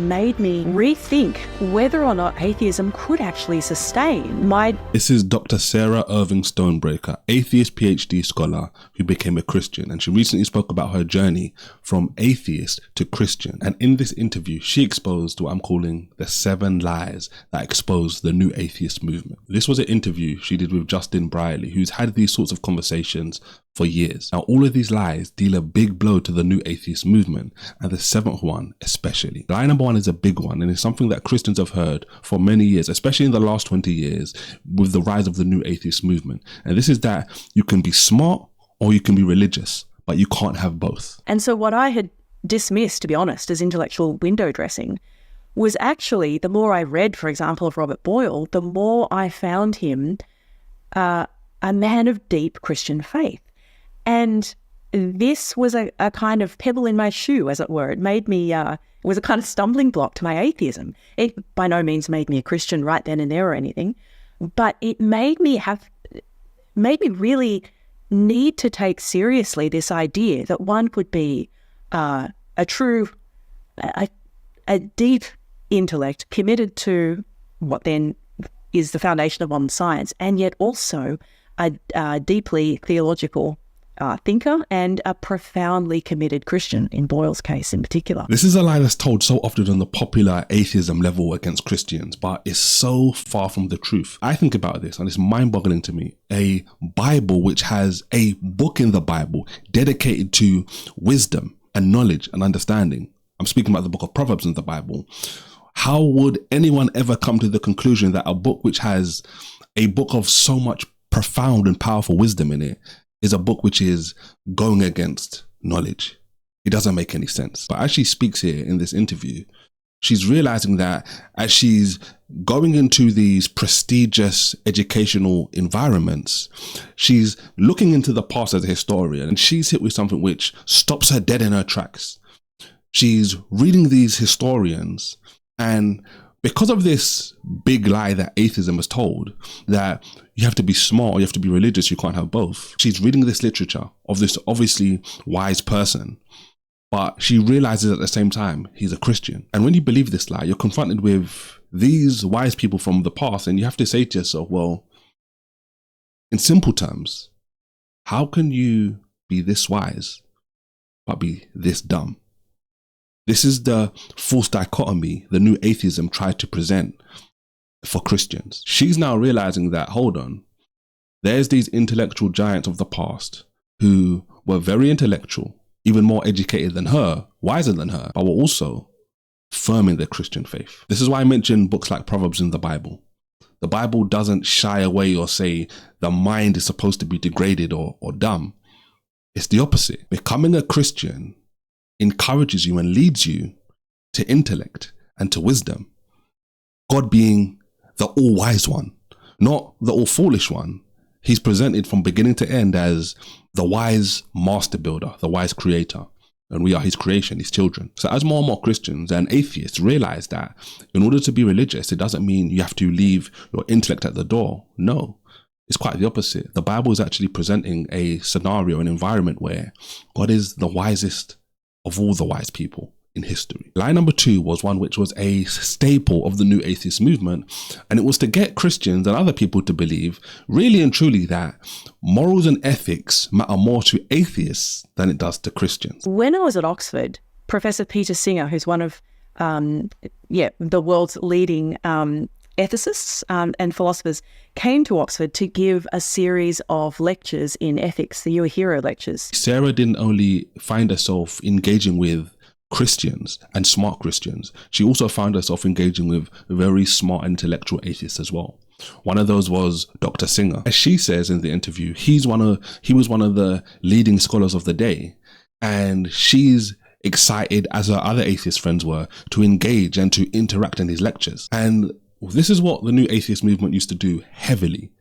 made me rethink whether or not atheism could actually sustain This is Dr. Sarah Irving-Stonebraker, atheist PhD scholar who became a Christian, and she recently spoke about her journey from atheist to Christian. And in this interview, she exposed what I'm calling the 7 lies that exposed the new atheist movement. This was an interview she did with Justin Brierly, who's had these sorts of conversations for years. Now, all of these lies deal a big blow to the new atheist movement, and the 7th one especially. Lie number 1 is a big one, and it's something that Christians have heard for many years, especially in the last 20 years with the rise of the new atheist movement. And this is that you can be smart or you can be religious, but you can't have both. And so what I had dismissed, to be honest, as intellectual window dressing was actually, the more I read, for example, of Robert Boyle, the more I found him a man of deep Christian faith. And this was a kind of pebble in my shoe, as it were. It made me, it was a kind of stumbling block to my atheism. It by no means made me a Christian right then and there or anything, but it made me really need to take seriously this idea that one could be a deep intellect committed to what then is the foundation of modern science, and yet also a deeply theological thinker and a profoundly committed Christian, in Boyle's case in particular. This is a lie that's told so often on the popular atheism level against Christians, but it's so far from the truth. I think about this and it's mind-boggling to me. A Bible which has a book in the Bible dedicated to wisdom and knowledge and understanding. I'm speaking about the book of Proverbs in the Bible. How would anyone ever come to the conclusion that a book which has a book of so much profound and powerful wisdom in it is a book which is going against knowledge? It doesn't make any sense. But as she speaks here in this interview, she's realizing that as she's going into these prestigious educational environments, she's looking into the past as a historian, and she's hit with something which stops her dead in her tracks. She's reading these historians, and because of this big lie that atheism has told, that you have to be smart or you have to be religious, you can't have both. She's reading this literature of this obviously wise person, but she realizes at the same time he's a Christian. And when you believe this lie, you're confronted with these wise people from the past, and you have to say to yourself, well, in simple terms, how can you be this wise but be this dumb? This is the false dichotomy the new atheism tried to present for Christians. She's now realizing that, hold on, there's these intellectual giants of the past who were very intellectual, even more educated than her, wiser than her, but were also firm in their Christian faith. This is why I mentioned books like Proverbs in the Bible. The Bible doesn't shy away or say the mind is supposed to be degraded or dumb. It's the opposite. Becoming a Christian encourages you and leads you to intellect and to wisdom. God being the all-wise one, not the all-foolish one. He's presented from beginning to end as the wise master builder, the wise creator, and we are his creation, his children. So as more and more Christians and atheists realize that in order to be religious, it doesn't mean you have to leave your intellect at the door. No, it's quite the opposite. The Bible is actually presenting a scenario, an environment where God is the wisest of all the wise people in history. Lie number 2 was one which was a staple of the new atheist movement, and it was to get Christians and other people to believe really and truly that morals and ethics matter more to atheists than it does to Christians. When I was at Oxford, Professor Peter Singer, who's one of the world's leading ethicists and philosophers, came to Oxford to give a series of lectures in ethics, the You Are Hero lectures. Sarah didn't only find herself engaging with Christians and smart Christians, she also found herself engaging with very smart intellectual atheists as well. One of those was Dr. Singer. As she says in the interview, he was one of the leading scholars of the day, and she's excited, as her other atheist friends were, to engage and to interact in his lectures. And this is what the new atheist movement used to do heavily.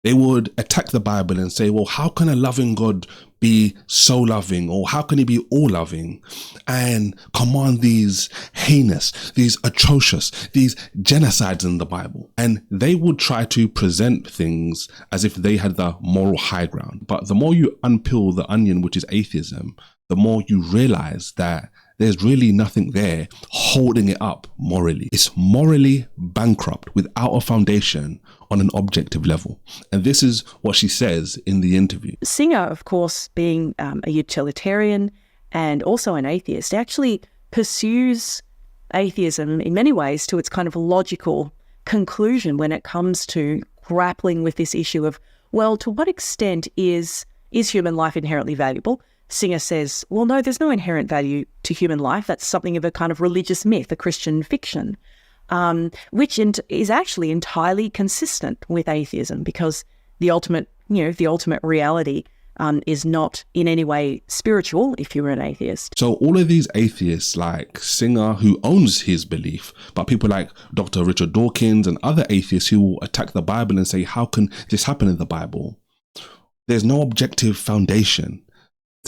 They would attack the Bible and say, well, how can a loving God be so loving? Or how can he be all loving? And command these heinous, these atrocious, these genocides in the Bible. And they would try to present things as if they had the moral high ground. But the more you unpeel the onion, which is atheism, the more you realize that there's really nothing there holding it up morally. It's morally bankrupt without a foundation on an objective level. And this is what she says in the interview. Singer, of course, being a utilitarian and also an atheist, actually pursues atheism in many ways to its kind of logical conclusion when it comes to grappling with this issue of, well, to what extent is human life inherently valuable? Singer says, well, no, there's no inherent value to human life. That's something of a kind of religious myth, a Christian fiction, which is actually entirely consistent with atheism, because the ultimate reality is not in any way spiritual if you're an atheist. So all of these atheists like Singer, who owns his belief, but people like Dr. Richard Dawkins and other atheists who will attack the Bible and say, how can this happen in the Bible? There's no objective foundation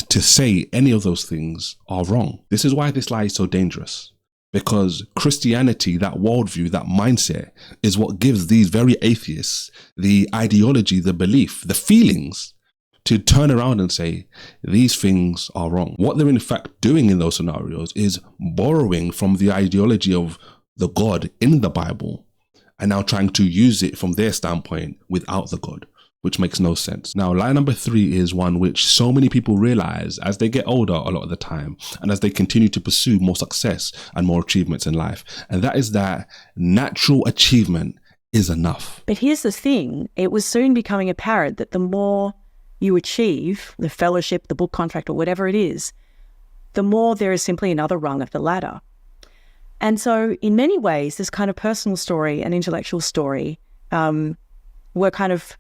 to say any of those things are wrong. This is why this lie is so dangerous, because Christianity, that worldview, that mindset, is what gives these very atheists the ideology, the belief, the feelings to turn around and say these things are wrong. What they're in fact doing in those scenarios is borrowing from the ideology of the God in the Bible and now trying to use it from their standpoint without the God, which makes no sense. Now, lie number 3 is one which so many people realize as they get older a lot of the time and as they continue to pursue more success and more achievements in life. And that is that natural achievement is enough. But here's the thing. It was soon becoming apparent that the more you achieve, the fellowship, the book contract, or whatever it is, the more there is simply another rung of the ladder. And so in many ways, this kind of personal story and intellectual story were kind of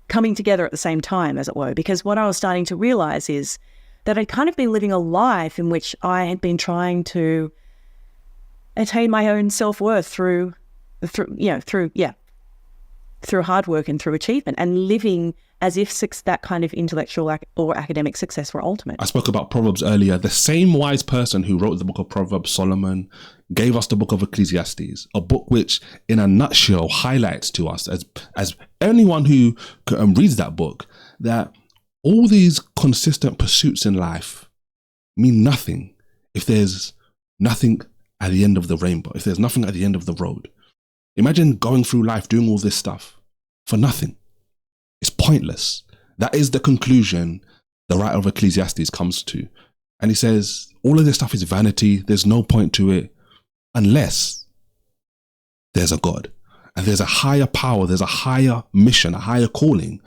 coming together at the same time, as it were, because what I was starting to realize is that I'd kind of been living a life in which I had been trying to attain my own self-worth through hard work and through achievement, and living as if that kind of intellectual or academic success were ultimate. I spoke about Proverbs earlier. The same wise person who wrote the book of Proverbs, Solomon, gave us the book of Ecclesiastes, a book which in a nutshell highlights to us as anyone who reads that book, that all these consistent pursuits in life mean nothing if there's nothing at the end of the rainbow, if there's nothing at the end of the road. Imagine going through life doing all this stuff for nothing. It's pointless. That is the conclusion the writer of Ecclesiastes comes to. And he says, all of this stuff is vanity. There's no point to it unless there's a God. And there's a higher power, there's a higher mission, a higher calling,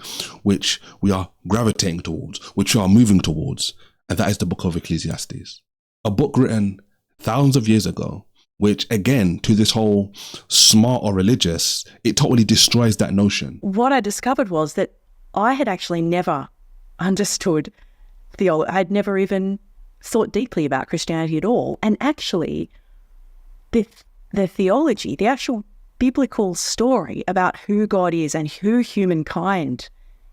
which we are gravitating towards, which we are moving towards. And that is the book of Ecclesiastes. A book written thousands of years ago, which again, to this whole smart or religious, it totally destroys that notion. What I discovered was that I had actually never understood theology. I'd never even thought deeply about Christianity at all. And actually, the theology, the actual biblical story about who God is and who humankind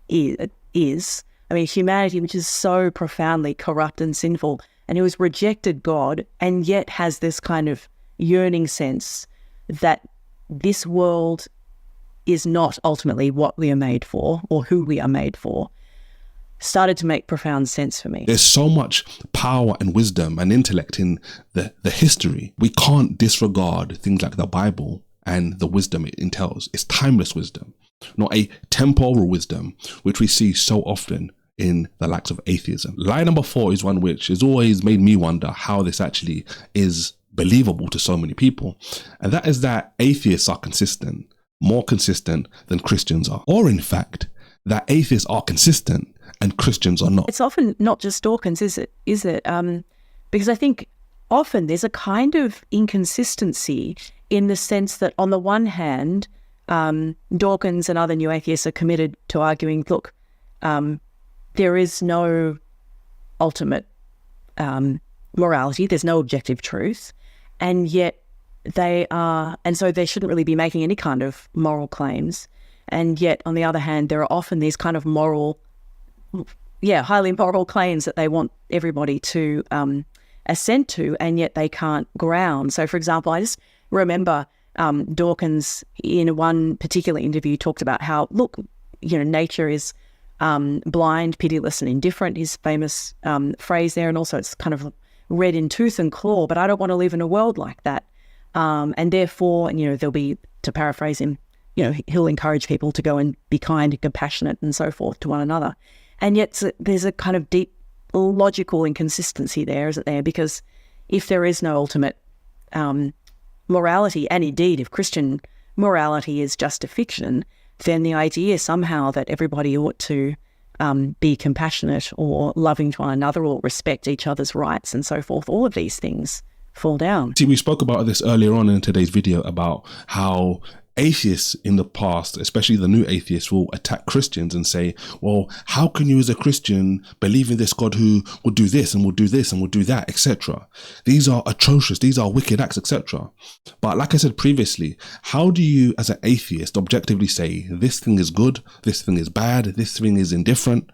is, I mean, humanity, which is so profoundly corrupt and sinful, and who has rejected God and yet has this kind of yearning sense that this world is not ultimately what we are made for or who we are made for, started to make profound sense for me. There's so much power and wisdom and intellect in the history. We can't disregard things like the Bible and the wisdom it entails. It's timeless wisdom, not a temporal wisdom, which we see so often in the likes of atheism. Lie number 4 is one which has always made me wonder how this actually is believable to so many people. And that is that atheists are consistent, more consistent than Christians are. Or in fact, that atheists are consistent and Christians are not. It's often not just Dawkins, is it? Because I think often there's a kind of inconsistency in the sense that on the one hand, Dawkins and other new atheists are committed to arguing, look, there is no ultimate morality, there's no objective truth, and yet and so they shouldn't really be making any kind of moral claims. And yet, on the other hand, there are often these kind of highly moral claims that they want everybody to assent to, and yet they can't ground. So, for example, I just remember Dawkins in one particular interview talked about how, look, nature is blind, pitiless, and indifferent, his famous phrase there, and also it's kind of red in tooth and claw, but I don't want to live in a world like that. And therefore, there'll be, to paraphrase him, he'll encourage people to go and be kind and compassionate and so forth to one another. And yet there's a kind of deep logical inconsistency there, isn't there? Because if there is no ultimate morality, and indeed if Christian morality is just a fiction, then the idea somehow that everybody ought to be compassionate or loving to one another or respect each other's rights and so forth, all of these things fall down. See, we spoke about this earlier on in today's video about how atheists in the past, especially the new atheists, will attack Christians and say, well, how can you as a Christian believe in this God who will do this and will do this and will do that, etc.? These are atrocious, these are wicked acts, etc. But like I said previously, how do you as an atheist objectively say this thing is good, this thing is bad, this thing is indifferent?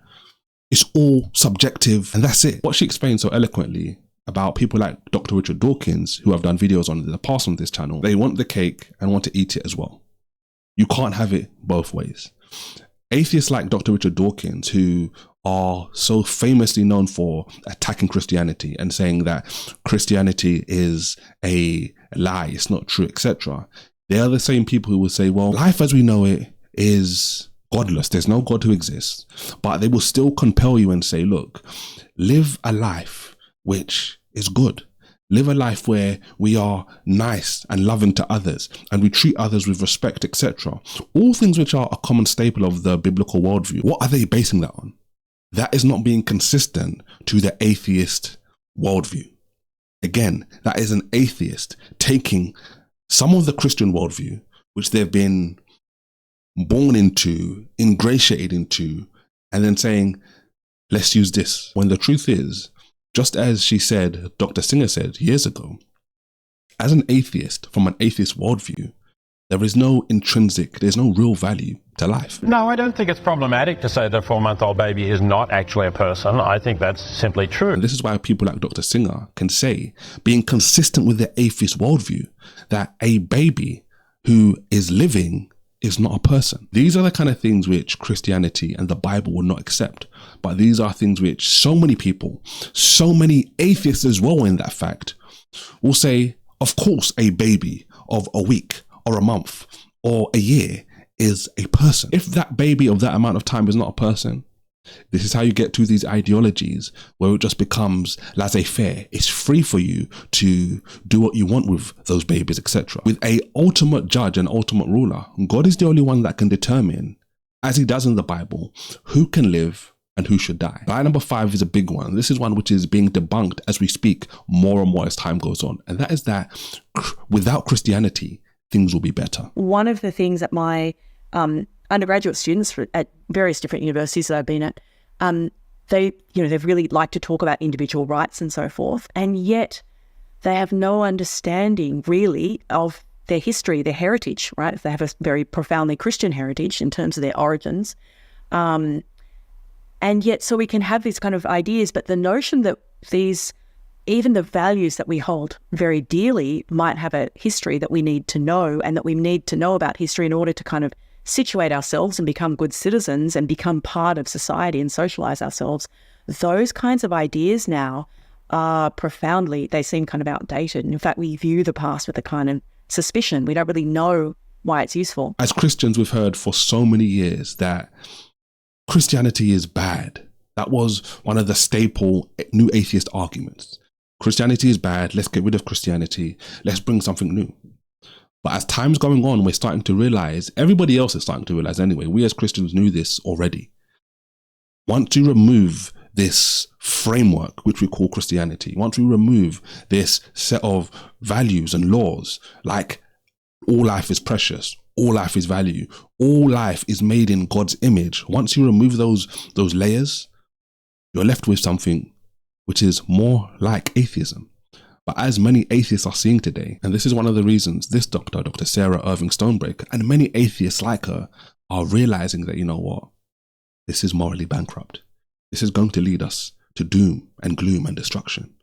It's all subjective, and that's it. What she explained so eloquently about people like Dr. Richard Dawkins, who have done videos on the past on this channel, they want the cake and want to eat it as well. You can't have it both ways. Atheists like Dr. Richard Dawkins, who are so famously known for attacking Christianity and saying that Christianity is a lie, it's not true, etc. They are the same people who will say, well, life as we know it is godless. There's no God who exists. But they will still compel you and say, look, live a life which is good. Live a life where we are nice and loving to others and we treat others with respect, etc. All things which are a common staple of the biblical worldview. What are they basing that on? That is not being consistent to the atheist worldview. Again, that is an atheist taking some of the Christian worldview, which they've been born into, ingratiated into, and then saying, let's use this. When the truth is, just as she said, Dr. Singer said years ago, as an atheist, from an atheist worldview, there's no real value to life. No, I don't think it's problematic to say that a 4-month-old baby is not actually a person. I think that's simply true. And this is why people like Dr. Singer can say, being consistent with the atheist worldview, that a baby who is living is not a person. These are the kind of things which Christianity and the Bible will not accept. But these are things which so many people, so many atheists as well in that fact, will say, of course, a baby of a week or a month or a year is a person. If that baby of that amount of time is not a person, this is how you get to these ideologies where it just becomes laissez-faire. It's free for you to do what you want with those babies, etc. With a ultimate judge and ultimate ruler, God is the only one that can determine, as he does in the Bible, who can live and who should die. Lie number 5 is a big one. This is one which is being debunked as we speak more and more as time goes on. And that is that without Christianity, things will be better. One of the things that my undergraduate students at various different universities that I've been at, they've really liked to talk about individual rights and so forth, and yet they have no understanding really of their history, their heritage, right? If they have a very profoundly Christian heritage in terms of their origins. And yet, so we can have these kind of ideas, but the notion that even the values that we hold very dearly might have a history that we need to know, and that we need to know about history in order to kind of situate ourselves and become good citizens and become part of society and socialize ourselves. Those kinds of ideas now are they seem kind of outdated. And in fact, we view the past with a kind of suspicion. We don't really know why it's useful. As Christians, we've heard for so many years that Christianity is bad. That was one of the staple new atheist arguments. Christianity is bad. Let's get rid of Christianity. Let's bring something new. But as time's going on, we're starting to realize, everybody else is starting to realize anyway, we as Christians knew this already. Once you remove this framework, which we call Christianity, once we remove this set of values and laws, like all life is precious, all life is value, all life is made in God's image, once you remove those layers, you're left with something which is more like atheism. But as many atheists are seeing today, and this is one of the reasons this Dr. Sarah Irving-Stonebraker, and many atheists like her are realizing that, you know what, this is morally bankrupt. This is going to lead us to doom and gloom and destruction.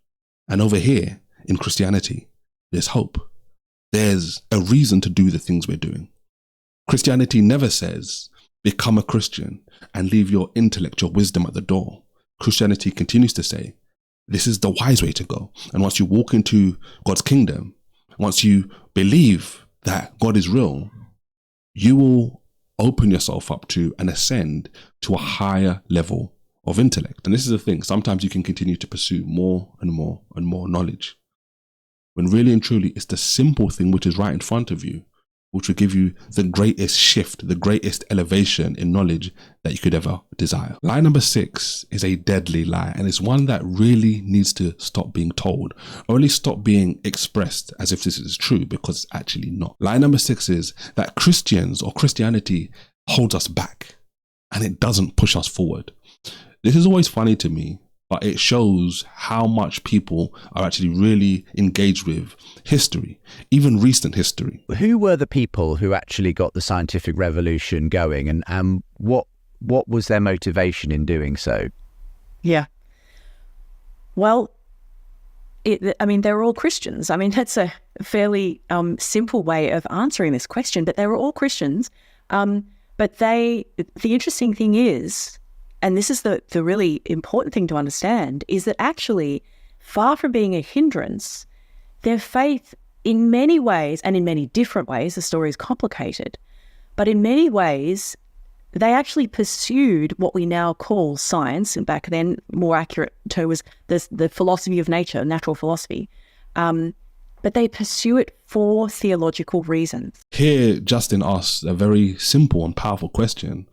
And over here in Christianity, there's hope. There's a reason to do the things we're doing. Christianity never says, become a Christian and leave your intellect, your wisdom at the door. Christianity continues to say, this is the wise way to go. And once you walk into God's kingdom, once you believe that God is real, you will open yourself up to and ascend to a higher level of intellect. And this is the thing. Sometimes you can continue to pursue more and more and more knowledge, when really and truly it's the simple thing which is right in front of you, which will give you the greatest shift, the greatest elevation in knowledge that you could ever desire. Lie number 6 is a deadly lie, and it's one that really needs to stop being told, or at least stop being expressed as if this is true, because it's actually not. Lie number 6 is that Christians or Christianity holds us back and it doesn't push us forward. This is always funny to me, but it shows how much people are actually really engaged with history, even recent history. Who were the people who actually got the scientific revolution going, and what was their motivation in doing so? Yeah. Well, they were all Christians. I mean, that's a fairly simple way of answering this question, but they were all Christians. But the interesting thing is, and this is the really important thing to understand, is that actually, far from being a hindrance, their faith in many ways, and in many different ways, the story is complicated, but in many ways, they actually pursued what we now call science, and back then, more accurate term was the philosophy of nature, natural philosophy, but they pursue it for theological reasons. Here, Justin asks a very simple and powerful question,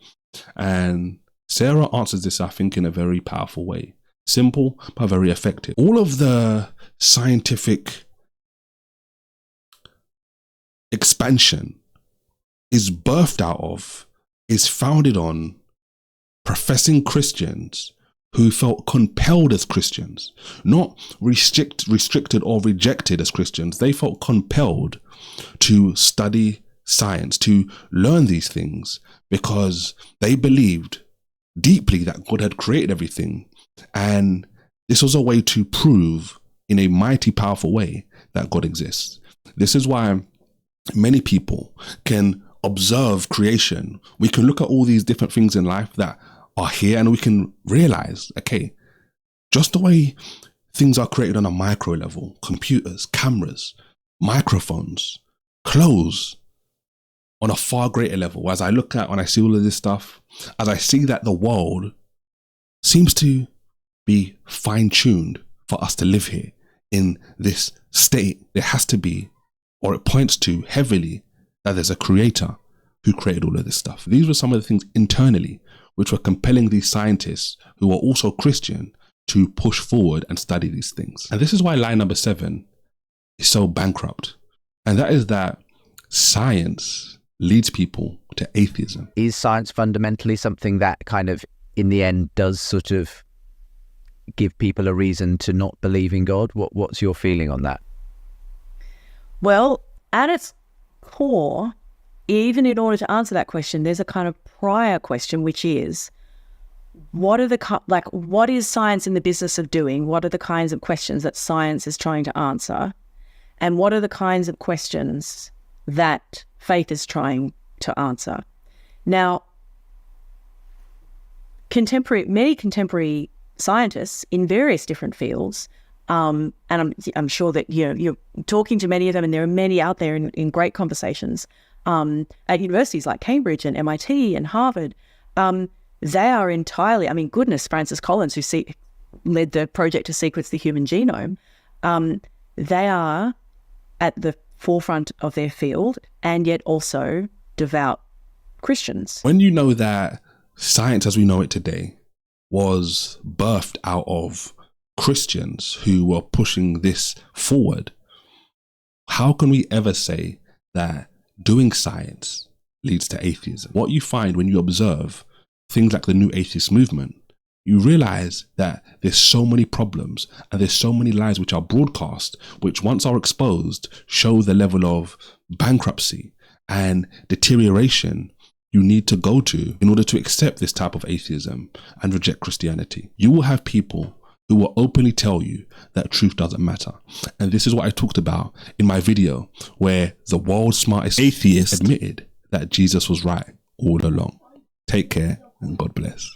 and Sarah answers this, I think, in a very powerful way. Simple, but very effective. All of the scientific expansion is founded on professing Christians who felt compelled as Christians, not restricted or rejected as Christians. They felt compelled to study science, to learn these things, because they believed deeply that God had created everything, and this was a way to prove in a mighty powerful way that God exists. This is why many people can observe creation. We can look at all these different things in life that are here, and we can realize, okay, just the way things are created on a micro level, computers, cameras, microphones, clothes, on a far greater level. As I look at, when I see all of this stuff, as I see that the world seems to be fine-tuned for us to live here in this state, there has to be, or it points to heavily, that there's a creator who created all of this stuff. These were some of the things internally which were compelling these scientists, who were also Christian, to push forward and study these things. And this is why lie number 7 is so bankrupt. And that is that science leads people to atheism. Is science fundamentally something that kind of, in the end, does sort of give people a reason to not believe in God? What's your feeling on that? Well, at its core, even in order to answer that question, there's a kind of prior question, which is, what is science in the business of doing? What are the kinds of questions that science is trying to answer? And what are the kinds of questions that faith is trying to answer? Now, many contemporary scientists in various different fields, and I'm sure that you're talking to many of them, and there are many out there in great conversations at universities like Cambridge and MIT and Harvard. They are entirely, Francis Collins, who led the project to sequence the human genome, they are at the forefront of their field, and yet also devout Christians. When you know that science as we know it today was birthed out of Christians who were pushing this forward, how can we ever say that doing science leads to atheism? What you find when you observe things like the new Atheist Movement, you realize that there's so many problems and there's so many lies which are broadcast, which once are exposed, show the level of bankruptcy and deterioration you need to go to in order to accept this type of atheism and reject Christianity. You will have people who will openly tell you that truth doesn't matter. And this is what I talked about in my video, where the world's smartest atheist admitted that Jesus was right all along. Take care and God bless.